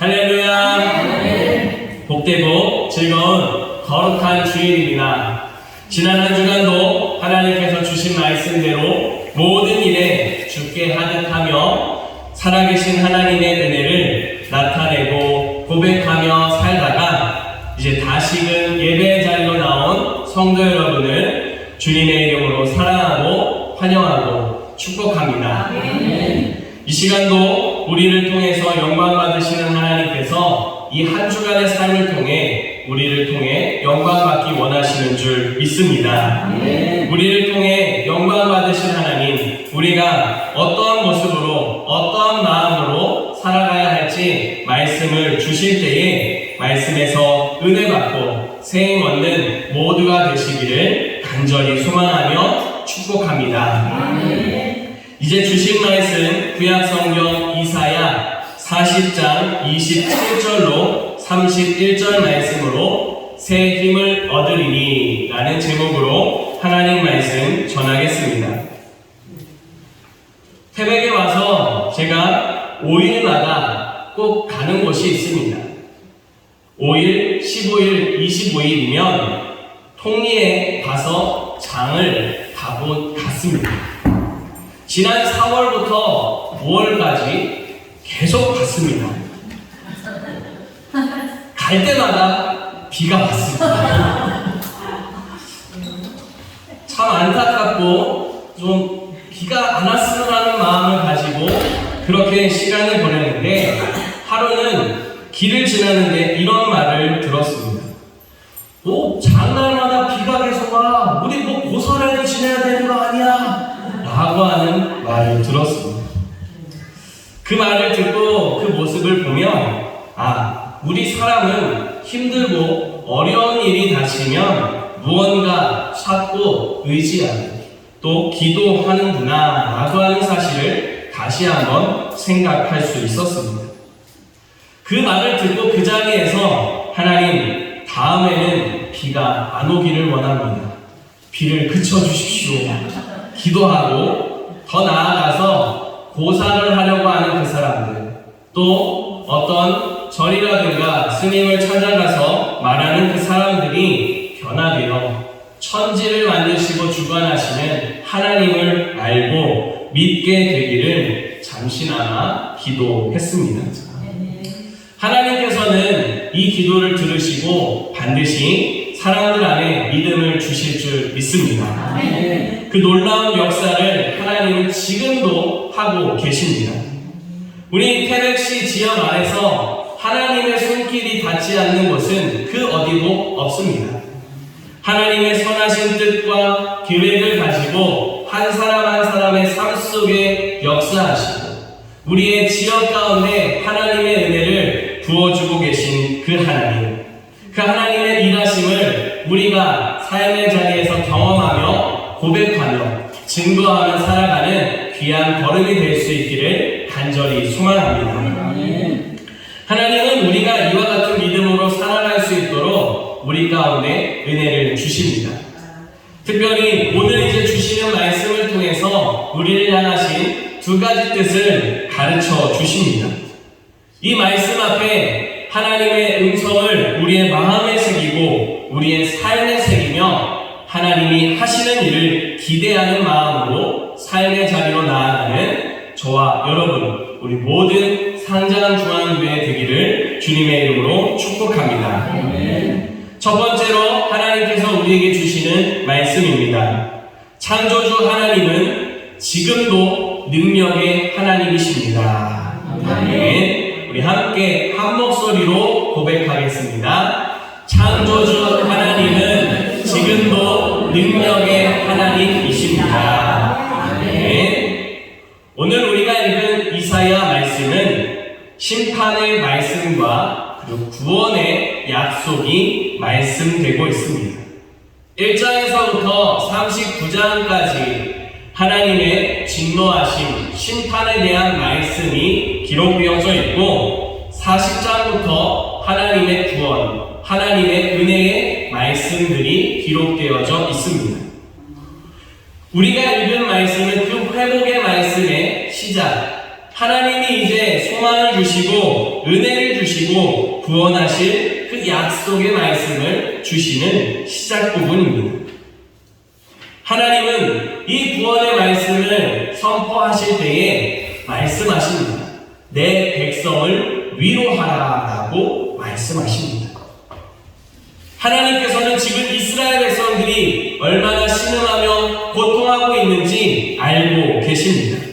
할렐루야. 복되고 즐거운 거룩한 주일입니다. 지난 한 주간도 하나님께서 주신 말씀대로 모든 일에 주께 하듯하며 살아계신 하나님의 은혜를 나타내고 고백하며 살다가 이제 다시금 예배 자리로 나온 성도 여러분을 주님의 이름으로 사랑하고 환영하고 축복합니다. 이 시간도 우리를 통해서 영광 받으시는 하나님께서 이 한 주간의 삶을 통해 우리를 통해 영광 받기 원하시는 줄 믿습니다. 우리를 통해 영광 받으신 하나님, 우리가 어떠한 모습으로 어떠한 마음으로 살아가야 할지 말씀을 주실 때에 말씀에서 은혜 받고 세임 얻는 모두가 되시기를 간절히 소망하며 축복합니다. 이제 주신 말씀 구약성경 이사야 40장 27절로 31절 말씀으로 새 힘을 얻으리니 라는 제목으로 하나님 말씀 전하겠습니다. 태백에 와서 제가 5일마다 꼭 가는 곳이 있습니다. 5일, 15일, 25일이면 통리에 가서 장을 갔습니다. 지난 4월부터 5월까지 계속 갔습니다. 갈 때마다 비가 왔습니다. 참 안타깝고 좀 비가 안 왔으면 하는 마음을 가지고 그렇게 시간을 보냈는데 하루는 길을 지나는데 이런 말을 들었습니다. 장날마다 비가 계속 와. 우리 고사라도 지내야 되는 거 아니야? 라고 하는 말을 들었습니다. 그 말을 듣고 그 모습을 보면 우리 사람은 힘들고 어려운 일이 닥치면 무언가 찾고 의지하고 또 기도하는구나 라고 하는 사실을 다시 한번 생각할 수 있었습니다. 그 말을 듣고 그 자리에서 하나님, 다음에는 비가 안 오기를 원합니다. 비를 그쳐주십시오. 기도하고 더 나아가서 고사를 하려고 하는 그 사람들, 또 어떤 절이라든가 스님을 찾아가서 말하는 그 사람들이 변화되어 천지를 만드시고 주관하시는 하나님을 알고 믿게 되기를 잠시나마 기도했습니다. 하나님께서는 이 기도를 들으시고 반드시 사람들 안에 믿음을 주실 줄 믿습니다. 그 놀라운 역사를 하나님은 지금도 하고 계십니다. 우리 태백시 지역 안에서 하나님의 손길이 닿지 않는 곳은 그 어디도 없습니다. 하나님의 선하신 뜻과 계획을 가지고 한 사람 한 사람의 삶 속에 역사하시고 우리의 지역 가운데 하나님의 은혜를 부어주고 계신 그 하나님, 그 하나님의 일하심을 우리가 삶의 자리에서 경험하며 고백하며 증거하며 살아가는 귀한 걸음이 될 수 있기를 간절히 소망합니다. 하나님은 우리가 이와 같은 믿음으로 살아갈 수 있도록 우리 가운데 은혜를 주십니다. 특별히 오늘 이제 주시는 말씀을 통해서 우리를 향하신 두 가지 뜻을 가르쳐 주십니다. 이 말씀 앞에 하나님의 음성을 우리의 마음에 새기고 우리의 삶에 새기며 하나님이 하시는 일을 기대하는 마음으로 삶의 자리로 나아가는 저와 여러분, 우리 모든 상장중앙교회 되기를 주님의 이름으로 축복합니다. 첫 번째로 하나님께서 우리에게 주시는 말씀입니다. 창조주 하나님은 지금도 능력의 하나님이십니다. 아멘. 우리 함께 한 목소리로 고백하겠습니다. 창조주 하나님은 지금도 능력의 하나님이십니다. 아멘. 오늘 우리가 읽은 이사야 말씀은 심판의 말씀과 그리고 구원의 약속이 말씀되고 있습니다. 1장에서부터 39장까지 하나님의 진노하심, 심판에 대한 말씀이 기록되어져 있고 40장부터 하나님의 구원, 하나님의 은혜의 말씀들이 기록되어져 있습니다. 우리가 읽은 말씀은 그 회복의 말씀의 시작, 하나님이 이제 소망을 주시고 은혜를 주시고 구원하실 그 약속의 말씀을 주시는 시작 부분입니다. 하나님은 이 구원의 말씀을 선포하실 때에 말씀하십니다. 내 백성을 위로하라 라고 말씀하십니다. 하나님께서는 지금 이스라엘 백성들이 얼마나 신음하며 고통하고 있는지 알고 계십니다.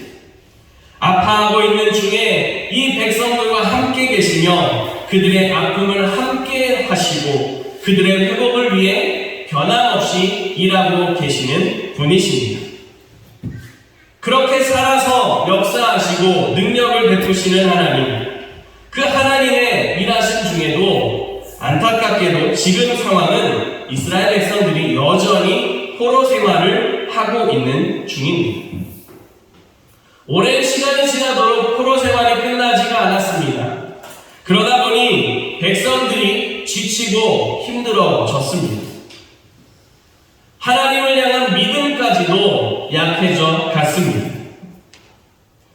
아파하고 있는 중에 이 백성들과 함께 계시며 그들의 아픔을 함께 하시고 그들의 회복을 위해 변함없이 일하고 계시는 분이십니다. 그렇게 살아서 역사하시고 능력을 베푸시는 하나님, 그 하나님의 일하심 중에도 안타깝게도 지금 상황은 이스라엘 백성들이 여전히 포로 생활을 하고 있는 중입니다. 오랜 시간이 지나도록 포로 생활이 끝나지가 않았습니다. 그러다 보니 백성들이 지치고 힘들어졌습니다. 하나님을 향한 믿음까지도 약해져 갔습니다.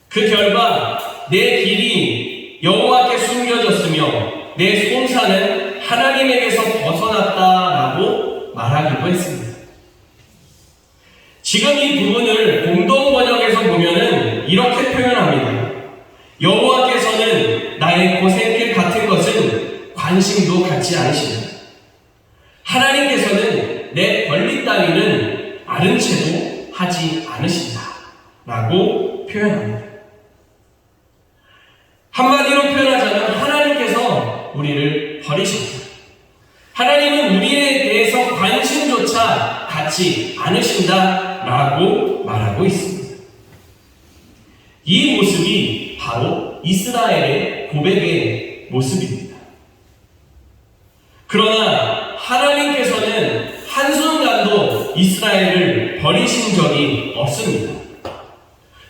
그 결과 내 길이 여호와께 숨겨졌으며 내 송사는 하나님에게서 벗어났다라고 말하기도 했습니다. 지금 이 부분을 공동 번역에서 보면은 이렇게 표현합니다. 여호와께서는 나의 고생길 같은 것은 관심도 갖지 않으시다. 하나님께서는 내 권리 따위는 아는 채도 하지 않으신다 라고 표현합니다. 한마디로 표현하자면 하나님께서 우리를 버리셨다. 하나님은 우리에 대해서 관심조차 갖지 않으신다 라고 말하고 있습니다. 이 모습이 바로 이스라엘의 고백의 모습입니다. 그러나 하나님께서는 한순간도 이스라엘을 버리신 적이 없습니다.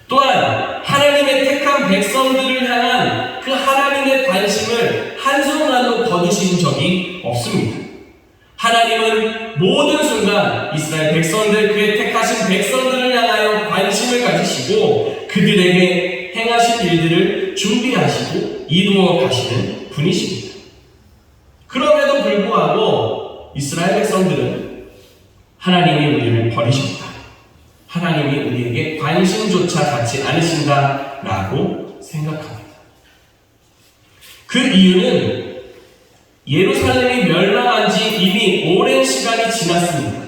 또한 하나님의 택한 백성들을 향한 그 하나님의 관심을 한순간도 거두신 적이 없습니다. 하나님은 모든 순간 이스라엘 백성들, 그의 택하신 백성들을 향하여 관심을 가지시고 그들에게 행하실 일들을 준비하시고 이루어 가시는 분이십니다. 그럼에도 불구하고 이스라엘 백성들은 하나님이 우리를 버리셨다, 하나님이 우리에게 관심조차 갖지 않으신다라고 생각합니다. 그 이유는 예루살렘이 멸망한 지 이미 오랜 시간이 지났습니다.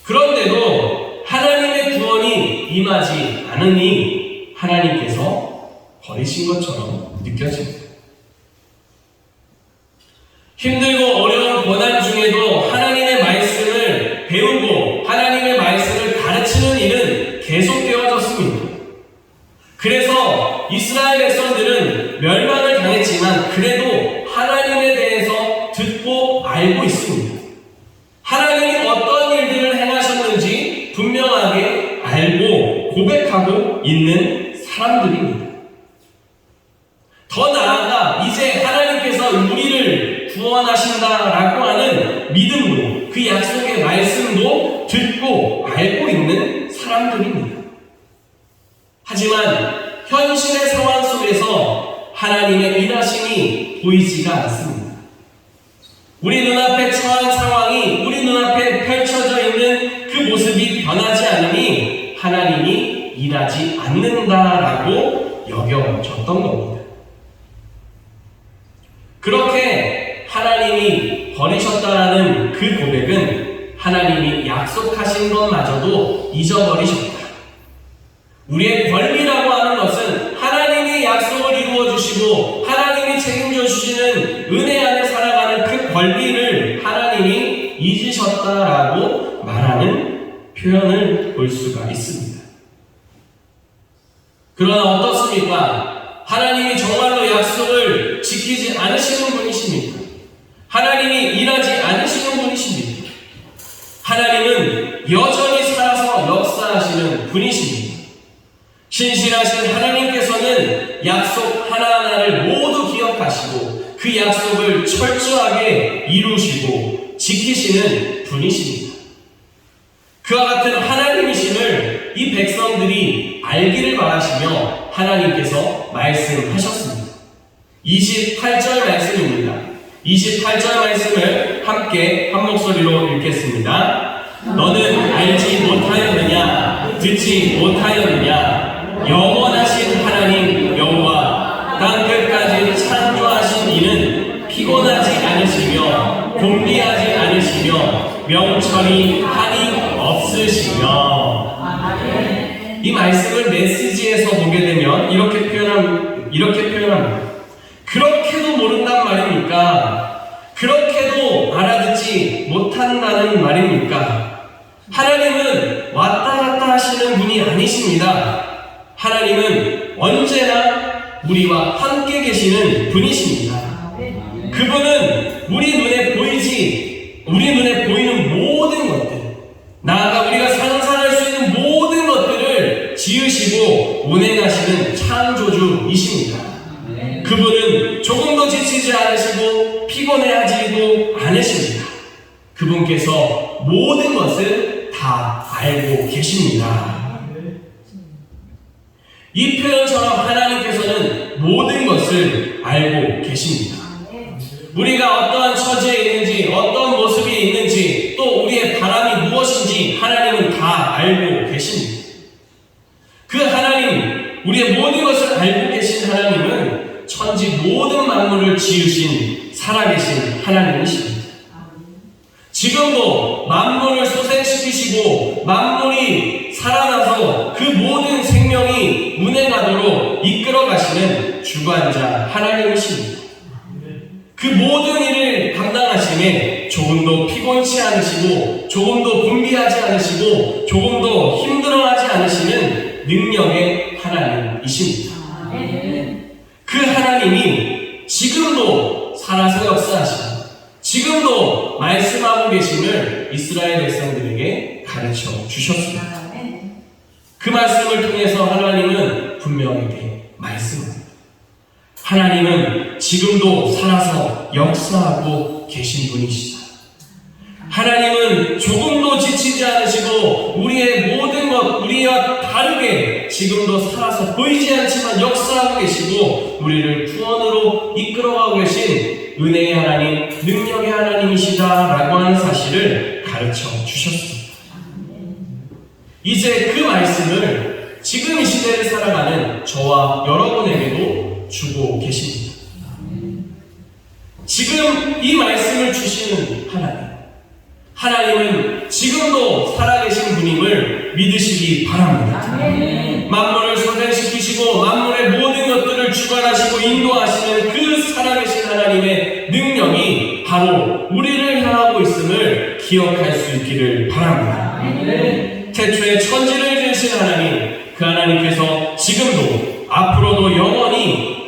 그런데도 하나님의 구원이 임하지 않으니 하나님께서 버리신 것처럼 느껴집니다. 힘들고 어려운 고난 중에도 하나님의 말씀을 배우고 하나님의 말씀을 가르치는 일은 계속되어졌습니다. 그래서 이스라엘 백성들은 멸망을 당했지만 그래도 하나님에 대해서 듣고 알고 있습니다. 하나님이 어떤 일들을 행하셨는지 분명하게 알고 고백하고 있는 사람들입니다. 더 나아가 이제 하나님께서 우리를 구원하신다라고 하는 믿음으로 그 약속의 말씀도 듣고 알고 있는 사람들입니다. 하지만 현실의 상황 속에서 하나님의 일하심이 보이지가 않습니다. 우리 눈앞에 처한 상황이 우리 눈앞에 펼쳐져 있는 그 모습이 변하지 않으니 하나님이 일하지 않는다라고 여겨졌던 겁니다. 그렇게 하나님이 버리셨다라는 그 고백은 하나님이 약속하신 것마저도 잊어버리셨다. 우리의 권리라고 하는 것은 하나님이 약속을 이루어 주시고 하나님이 책임져 주시는 은혜 안에 살아가는 그 권리를 하나님이 잊으셨다라고 말하는 표현을 볼 수가 있습니다. 그러나 어떻습니까? 하나님이 정말로 약속을 지키지 않으시는 분이십니까? 하나님이 일하지 않으시는 분이십니까? 하나님은 여전히 살아서 역사하시는 분이십니다. 신실하신 하나님께서는 약속 하나하나를 모두 기억하시고 그 약속을 철저하게 이루시고 지키시는 분이십니다. 그와 같은 하나님이심을 이 백성들이 알기를 바라시며 하나님께서 28절 말씀입니다. 28절 말씀을 함께 한 목소리로 읽겠습니다. 너는 알지 못하였느냐? 듣지 못하였느냐? 영원하신 하나님 여호와 땅끝까지 창조하신 이는 피곤하지 않으시며 곤비하지 않으시며 명철이 한이 없으시며. 이 말씀을 메시지에서 보게 되면 이렇게 표현합니다. 그렇게도 모른단 말입니까? 그렇게도 알아듣지 못한다는 말입니까? 하나님은 왔다 갔다 하시는 분이 아니십니다. 하나님은 언제나 우리와 함께 계시는 분이십니다. 그분은 우리 눈에 보이는 모든 것들, 나아가 우리가 상상할 수 있는 모든 것들을 지으시고 운행하시는 창조주이십니다. 그분은 조금도 지치지 않으시고 피곤해하지도 않으십니다. 그분께서 모든 것을 다 알고 계십니다. 이 표현처럼 하나님께서는 모든 것을 알고 계십니다. 우리가 어떠한 처지에 있는지, 어떤 모습이 있는지, 또 우리의 바람이 무엇인지 하나님은 다 알고 계십니다. 그 하나님, 우리의 모든 것을 알고 계신 하나님은 천지 모든 만물을 지으신 살아계신 하나님이십니다. 지금도 만물을 소생시키시고 만물이 살아나서 그 모든 생명이 운행하도록 이끌어가시는 주관자 하나님이십니다. 그 모든 일을 감당하심에 조금도 피곤치 않으시고 조금도 곤비하지 않으시고 조금도 힘들어하지 않으시는 능력의 하나님이십니다. 그 하나님이 지금도 살아서 역사하시고 지금도 말씀하고 계심을 이스라엘 백성들에게 가르쳐 주셨습니다. 그 말씀을 통해서 하나님은 분명하게 말씀합니다. 하나님은 지금도 살아서 역사하고 계신 분이시다. 하나님은 조금도 지치지 않으시고 우리의 모든 것, 우리와 다르게 지금도 살아서 보이지 않지만 역사하고 계시고 우리를 구원으로 이끌어가고 계신 은혜의 하나님, 능력의 하나님이시다라고 하는 사실을 가르쳐 주셨습니다. 이제 그 말씀을 지금 이 시대를 살아가는 저와 여러분에게도 주고 계십니다. 지금 이 말씀을 주시는 하나님은 지금도 살아계신 분임을 믿으시기 바랍니다. 만물을 소생시키시고 만물의 모든 것들을 주관하시고 인도하시는 그 살아계신 하나님의 능력이 바로 우리를 향하고 있음을 기억할 수 있기를 바랍니다. 태초에 천지를 지으신 하나님, 그 하나님께서 지금도 앞으로도 영원히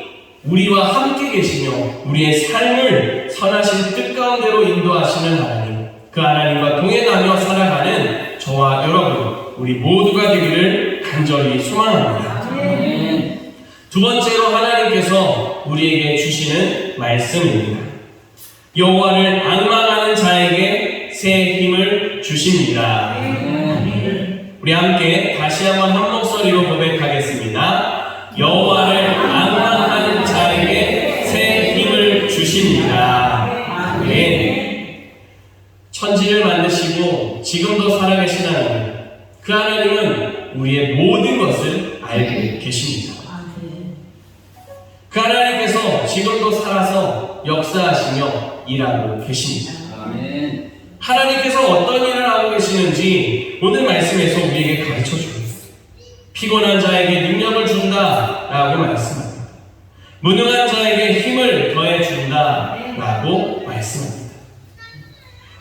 우리와 함께 계시며 우리의 삶을 선하신 뜻 가운데로 인도하시는 하나님, 그 하나님과 동행하며 살아가는 저와 여러분, 우리 모두가 되기를 간절히 소망합니다. 두 번째로 하나님께서 우리에게 주시는 말씀입니다. 여호와를 앙망하는 자에게 새 힘을 주십니다. 우리 함께 다시 한번 한 목소리로 고백하겠습니다. 여호와를 앙망하는 자에게 새 힘을 주십니다. 아멘. 천지를 만드시고 지금도 살아계신 하나님, 그 하나님은 우리의 모든 것을 알고 계십니다. 그 하나님께서 지금도 살아서 역사하시며 일하고 계십니다. 아멘. 하나님께서 어떤 일을 하고 계시는지 오늘 말씀에서 우리에게 가르쳐 줍니다. 피곤한 자에게 능력을 준다라고 말씀합니다. 무능한 자에게 힘을 더해 준다라고 말씀합니다.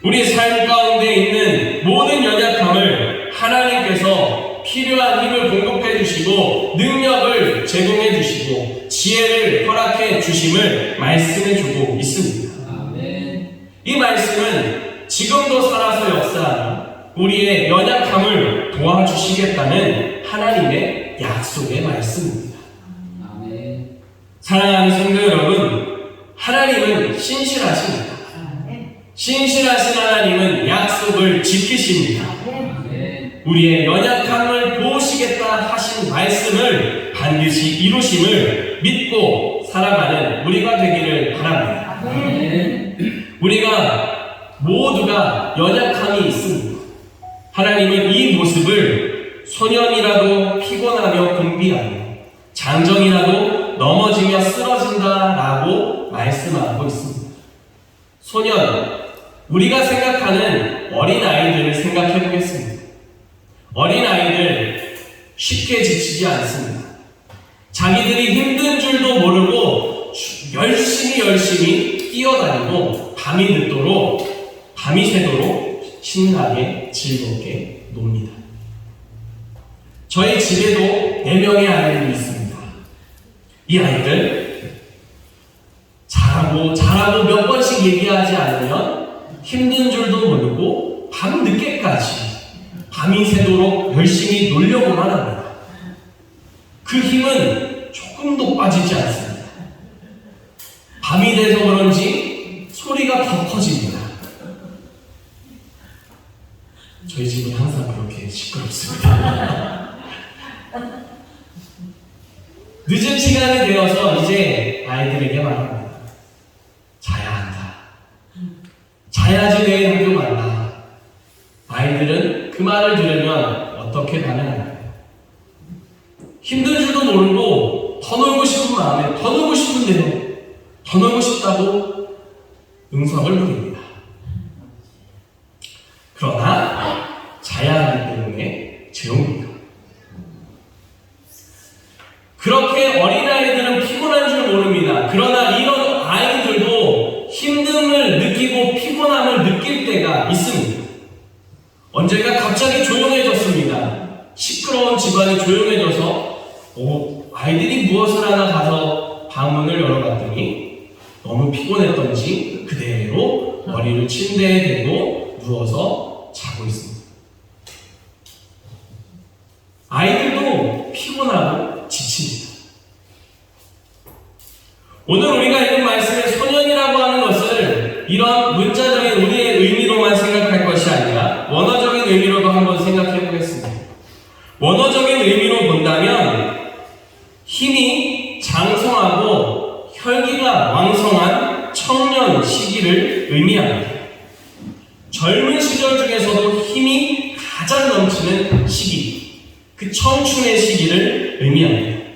우리 삶 가운데 있는 모든 연약함을 하나님께서 필요한 힘을 공급해 주시고 능력을 제공해 주시고 지혜를 허락해 주심을 말씀해 주고 있습니다. 아멘. 이 말씀은 지금도 살아서 역사하며 우리의 연약함을 도와주시겠다는 하나님의 약속의 말씀입니다. 아멘. 사랑하는 성도 여러분, 하나님은 신실하십니다. 신실하신 하나님은 약속을 지키십니다. 우리의 연약함을 도우시겠다 하신 말씀을 반드시 이루심을 믿고 살아가는 우리가 되기를 바랍니다. 우리가 모두가 연약함이 있습니다. 하나님은 이 모습을 소년이라도 피곤하며 곤비하며 장정이라도 넘어지며 쓰러진다라고 말씀하고 있습니다. 소년, 우리가 생각하는 어린아이들을 생각해 보겠습니다. 어린아이들 쉽게 지치지 않습니다. 자기들이 힘든 줄도 모르고 열심히 뛰어다니고 밤이 늦도록 밤이 새도록 신나게 즐겁게 놉니다. 저희 집에도 4명의 아이들이 있습니다. 이 아이들 잘하고 몇 번씩 얘기하지 않으면 힘든 줄도 모르고 밤 늦게까지 밤이 새도록 열심히 놀려고만 합니다. 그 힘은 조금도 빠지지 않습니다. 밤이 돼서 그런지 소리가 더 커집니다. 저희 집은 항상 그렇게 시끄럽습니다. 늦은 시간이 되어서 이제 아이들에게 말합니다. 자야 한다. 자야지 내일 학교 간다. 아이들은 그 말을 들으면 어떻게 반응할까요? 힘든 줄도 모르고 더 놀고 싶은 마음에 더 놀고 싶은데요. 더 놀고 싶다고 응석을 부립니다. 그러나 자야 하기 때문에 재웁니다. 그렇게 어린아이들은 피곤한 줄 모릅니다. 그러나 이런 아이들도 힘듦을 느끼고 피곤함을 느낄 때가 있습니다. 언젠가 갑자기 조용해졌습니다. 시끄러운 집안이 조용해져서 아이들이 무엇을 하나 가서 방문을 열어봤더니 너무 피곤했던지 그대로 머리를 침대에 대고 누워서 자고 있습니다. 아이들도 피곤하고 지칩니다. 오늘 우리가 읽은 말씀의 소년이라고 하는 것을 이런 문자적인 우리의 의미로만 생각할 것이 아니라 원어적인 의미로도 한번 생각해 보겠습니다. 원어적인 의미로 본다면 힘이 장성하고 혈기가 왕성한 청년 시기를 의미합니다. 젊은 시절 중에서도 힘이 가장 넘치는 시기, 그 청춘의 시기를 의미합니다.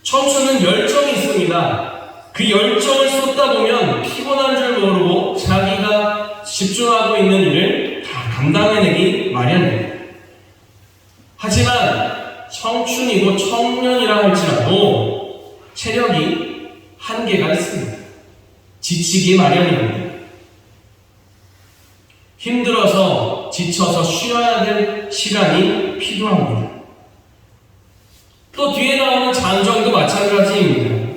청춘은 열정이 있습니다. 그 열정을 쏟다 보면 피곤한 줄 모르고 자기가 집중하고 있는 일을 다 감당해내기 마련입니다. 하지만 청춘이고 청년이라 할지라도 체력이 한계가 있습니다. 지치기 마련입니다. 힘들어서 지쳐서 쉬어야 될 시간이 필요합니다. 또 뒤에 나오는 장정도 마찬가지입니다.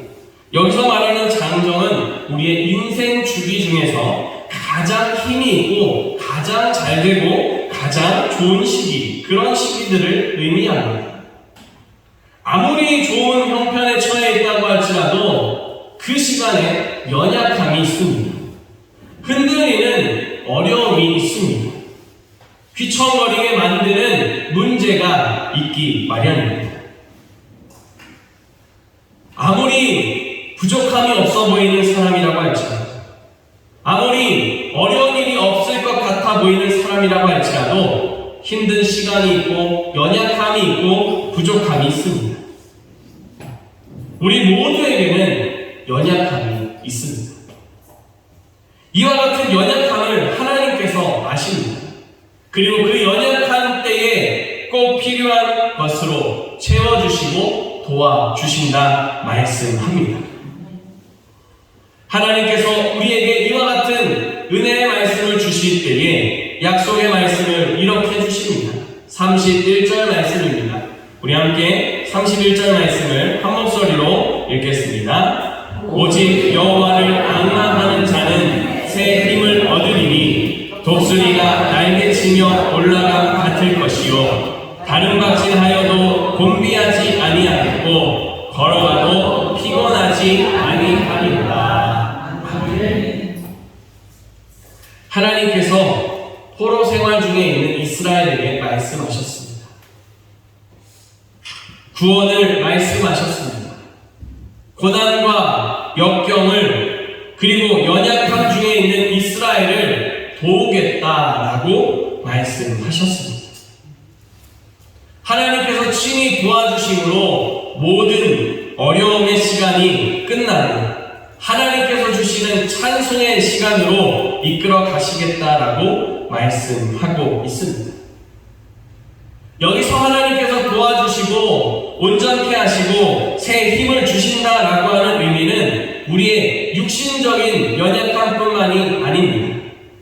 여기서 말하는 장정은 우리의 인생 주기 중에서 가장 힘이 있고 가장 잘 되고 가장 좋은 시기, 그런 시기들을 의미합니다. 아무리 좋은 형편에 처해 있다고 할지라도 그 시간에 연약함이 있습니다. 흔들리는 어려움이 있습니다. 귀청거리게 만드는 문제가 있기 마련입니다. 아무리 부족함이 없어 보이는 사람이라고 할지라도, 아무리 어려운 일이 없을 것 같아 보이는 사람이라고 할지라도 힘든 시간이 있고 연약함이 있고 부족함이 있습니다. 우리 모두에게는 연약함이 있습니다. 이와 같은 연약함을 하나님께서 아십니다. 그리고 그 연약한 때에 꼭 필요한 것으로 채워주시고 도와주신다 말씀합니다. 하나님께서 우리에게 이와 같은 은혜의 말씀을 주실 때에 약속의 말씀을 이렇게 주십니다. 31절 말씀입니다. 우리 함께 31절 말씀을 한 목소리로 읽겠습니다. 오직 여호와를 앙망하는 자는 새 힘을 얻으리니 독수리가 날개치며 올라감 같을 것이요 다름박질하여도 곤비하지 아니하겠고 걸어가도 피곤하지 아니하리라. 하나님께서 포로 생활 중에 있는 이스라엘에게 말씀하셨습니다. 구원을 말씀하셨습니다. 고난과 역경을 그리고 연약함 중에 있는 이스라엘을 도우겠다라고 말씀하셨습니다. 하나님께서 친히 도와주심으로 모든 어려움의 시간이 끝나고 하나님께서 주시는 찬송의 시간으로 이끌어 가시겠다라고 말씀하고 있습니다. 여기서 하나님께서 도와주시고 온전케 하시고 새 힘을 주신다라고 하는 의미는 우리의 육신적인 연약함뿐만이 아닙니다.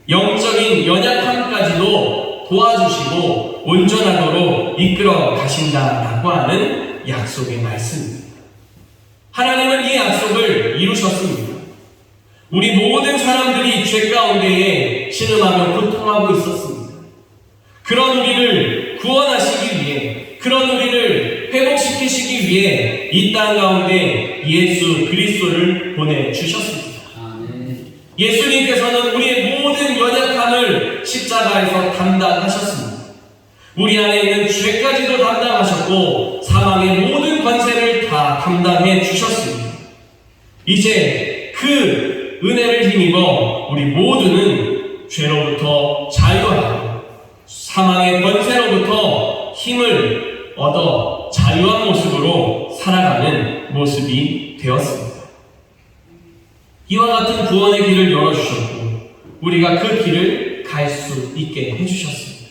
영적인 연약함까지도 도와주시고 온전하도록 이끌어 가신다라고 하는 약속의 말씀입니다. 하나님은 이 약속을 이루셨습니다. 우리 모든 사람들이 죄 가운데에 신음하며 고통하고 있었습니다. 그런 우리를 구원하시기 위해, 그런 우리를 회복시키시기 위해 이 땅 가운데 예수 그리스도를 보내주셨습니다. 예수님께서는 우리의 모든 연약함을 십자가에서 담당하셨습니다. 우리 안에 있는 죄까지도 담당하셨고 사망의 모든 권세를 다 담당해 주셨습니다. 이제 그 은혜를 힘입어 우리 모두는 죄로부터 자유하고 사망의 권세로부터 힘을 얻어 자유한 모습으로 살아가는 모습이 되었습니다. 이와 같은 구원의 길을 열어주셨고 우리가 그 길을 갈 수 있게 해주셨습니다.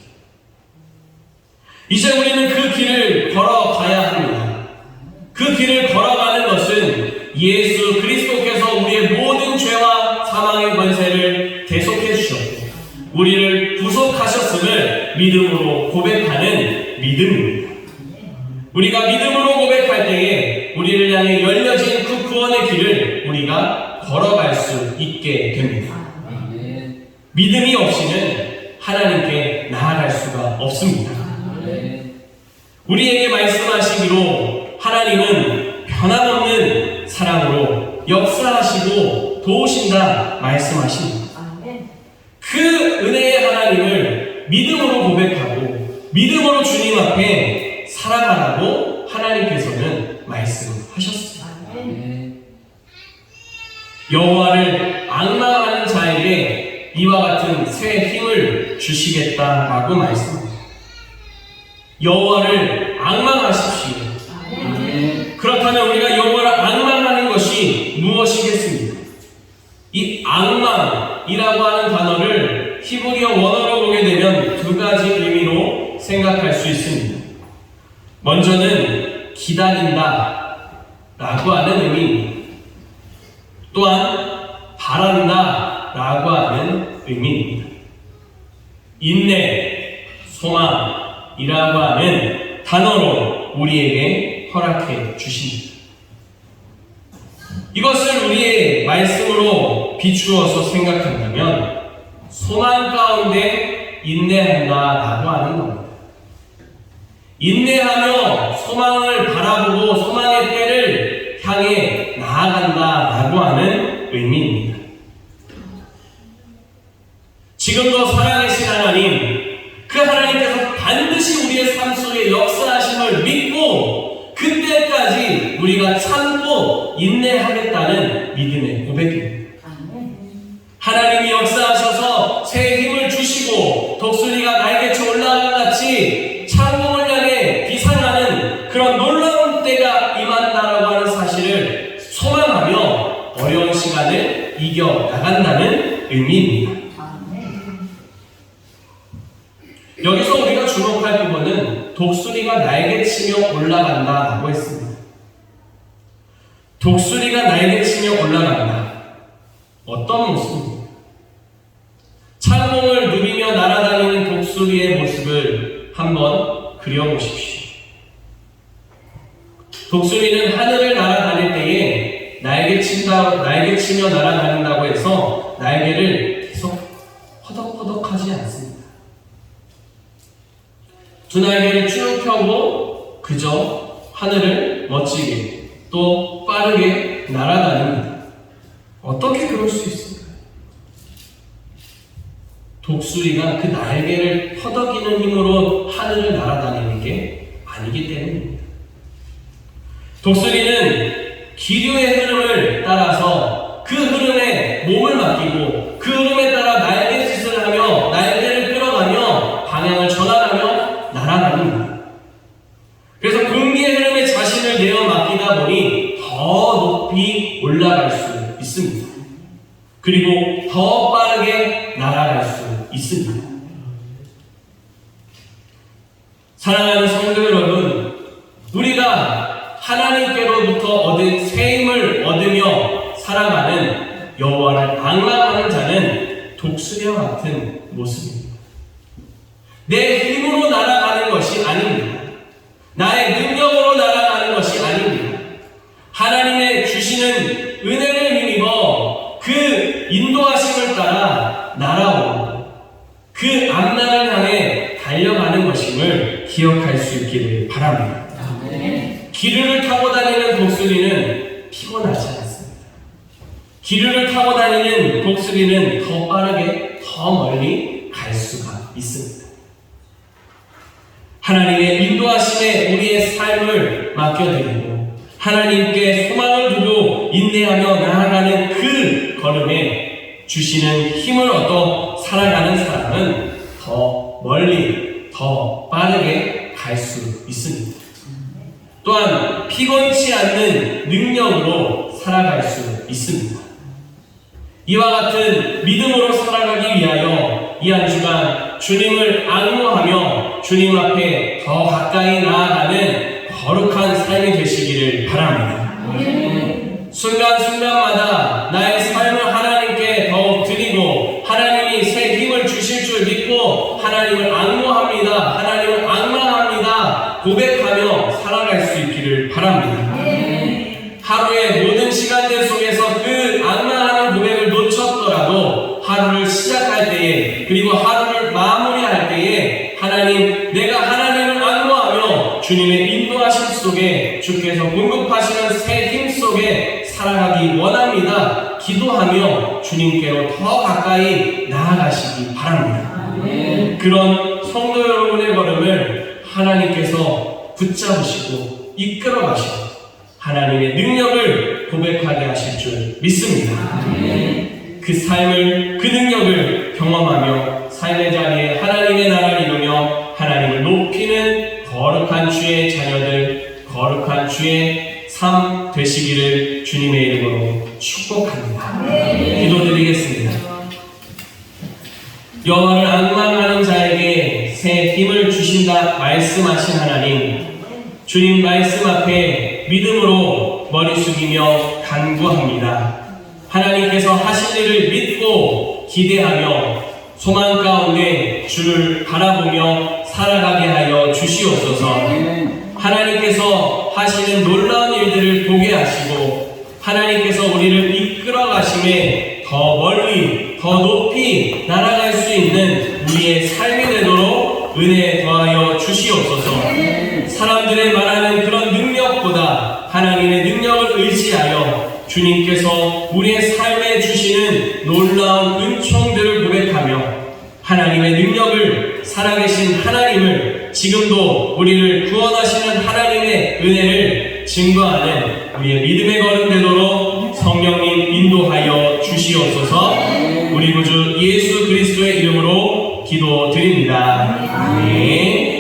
이제 우리는 그 길을 걸어가야 합니다. 그 길을 걸어가는 것은 예수 그리스도께서 우리의 모든 죄와 사망의 권세를 대속해 주셨고 우리를 구속하셨음을 믿음으로 고백하는 믿음입니다. 우리가 믿음으로 고백할 때에 우리를 향해 열려진 그 구원의 길을 우리가 걸어갈 수 있게 됩니다. 믿음이 없이는 하나님께 나아갈 수가 없습니다. 우리에게 말씀하시기로 하나님은 변함없는 사랑으로 역사하시고 도우신다 말씀하십니다. 그 은혜의 하나님을 믿음으로 고백하고 믿음으로 주님 앞에 살아가라고 하나님께서는 말씀하셨습니다. 여호와를 앙망하는 자에게 이와 같은 새 힘을 주시겠다라고 말씀합니다. 여호와를 앙망하십시오. 그렇다면 우리가 여호와를 앙망하는 것이 무엇이겠습니까? 이 앙망이라고 하는 단어를 히브리어 원어로 보게 되면 두 가지 의미로 생각할 수 있습니다. 먼저는 기다린다 라고 하는 의미입니다. 또한 바란다 라고 하는 의미입니다. 인내, 소망이라고 하는 단어로 우리에게 허락해 주십니다. 이것을 우리의 말씀으로 비추어서 생각한다면 소망 가운데 인내한다 라고 하는 겁니다. 인내하며 소망을 바라보고 소망의 때를 향해 나아간다 라고 하는 의미입니다. 지금도 살아계신 하나님, 그 하나님께서 반드시 우리의 삶 속에 역사하심을 믿고 그때까지 우리가 참고 인내하겠다는 믿음의 고백입니다. 하나님이 역사하셔서 새 힘을 주시고 독수리가 날개쳐 올라간 같이 창공을 향해 비상하는 그런 놀라운 때가 임한다라고 하는 사실을 소망하며 어려운 시간을 이겨나간다는 의미입니다. 여기서 우리가 주목할 부분은 독수리가 날개치며 올라간다라고 했습니다. 독수리가 날개치며 올라간다. 어떤 모습입니까? 창공을 누비며 날아다니는 독수리의 모습을 한번 그려보십시오. 독수리는 하늘을 날아다닐 때에 날개치며 날아다닌다고 해서 날개를 계속 허덕허덕하지 않습니다. 두 날개를 쭉 펴고 그저 하늘을 멋지게 또 빠르게 날아다닙니다. 어떻게 그럴 수 있을까요? 독수리가 그 날개를 허덕이는 힘으로 하늘을 날아다니는 게 아니기 때문입니다. 독수리는 기류의 흐름을 따라서 그 흐름에 몸을 맡기고 그 흐름에 따라 날갯짓을 하며 날개를 끌어가며 방향을 전환하며 날아갑니다. 그래서 공기의 흐름에 자신을 내어 맡기다 보니 더 높이 올라갈 수 있습니다. 그리고 더 빠르게 날아갈 수 있습니다. 사랑하는 성도 여러분, 우리가 하나님께로부터 얻은 새 힘을 얻으며 살아가는 여호와를 악망하는 자는 독수리와 같은 모습입니다. 내 힘으로 날아가는 것이 아닙니다. 나의 능력으로 날아가는 것이 아닙니다. 하나님의 주시는 은혜를 힘입어 그 인도하심을 따라 날아오고 그 앞날을 향해 달려가는 것임을 기억할 수 있기를 바랍니다. 기류를 타고 다니는 독수리는 피곤하지 않습니다. 기류를 타고 다니는 독수리는 더 빠르게 더 멀리 갈 수가 있습니다. 하나님의 인도하심에 우리의 삶을 맡겨드리고 하나님께 소망을 두고 인내하며 나아가는 그 걸음에 주시는 힘을 얻어 살아가는 사람은 더 멀리 더 빠르게 갈 수 있습니다. 또한 피곤치 않는 능력으로 살아갈 수 있습니다. 이와 같은 믿음으로 살아가기 위하여 이 한 주간 주님을 악무하며 주님 앞에 더 가까이 나아가는 거룩한 삶이 되시기를 바랍니다. 순간순간마다 나의 삶을 하나님께 더욱 드리고 하나님이 새 힘을 주실 줄 믿고 하나님을 악무합니다. 하나님을 악망합니다. 고백하며 살아갈 수 있기를 바랍니다. 하루의 모든 시간들 속에서 그 악망하는 고백을 놓쳤더라도 하루를 시작할 때에 그리고 하루를 마무리할 때에 하나님, 내가 하나님을 악무하며 주님의 인도하심 속에 주께서 공급하시는 새 힘 속에 살아가기 원합니다. 기도하며 주님께로 더 가까이 나아가시기 바랍니다. 그런 성도 여러분의 걸음을 하나님께서 붙잡으시고 이끌어 가시고 하나님의 능력을 고백하게 하실 줄 믿습니다. 그 삶을, 그 능력을 경험하며 삶의 자리에 하나님의 나라를 이루며 하나님을 높이는 거룩한 주의 자녀들, 거룩한 주의 삶 되시기를 주님의 이름으로 축복합니다. 기도드리겠습니다. 여호와를 악망하는 자에게 새 힘을 주신다 말씀하신 하나님, 주님 말씀 앞에 믿음으로 머리 숙이며 간구합니다. 하나님께서 하신 일을 믿고 기대하며 소망 가운데 주를 바라보며 살아가게 하여 주시옵소서. 하나님께서 하시는 놀라운 일들을 보게 하시고 하나님께서 우리를 이끌어 가심에 더 멀리 더 높이 날아갈 수 있는 우리의 삶이 되도록 은혜 더하여 주시옵소서. 사람들의 말하는 그런 능력보다 하나님의 능력을 의지하여 주님께서 우리의 삶에 주시는 놀라운 은총들을 고백하며 하나님의 능력을, 살아계신 하나님을, 지금도 우리를 구원하시는 하나님의 은혜를 증거하는 우리의 믿음의 걸음 되도록 성령님 인도하여 주시옵소서. 우리 구주 예수 그리스도의 이름으로 기도드립니다. 아멘.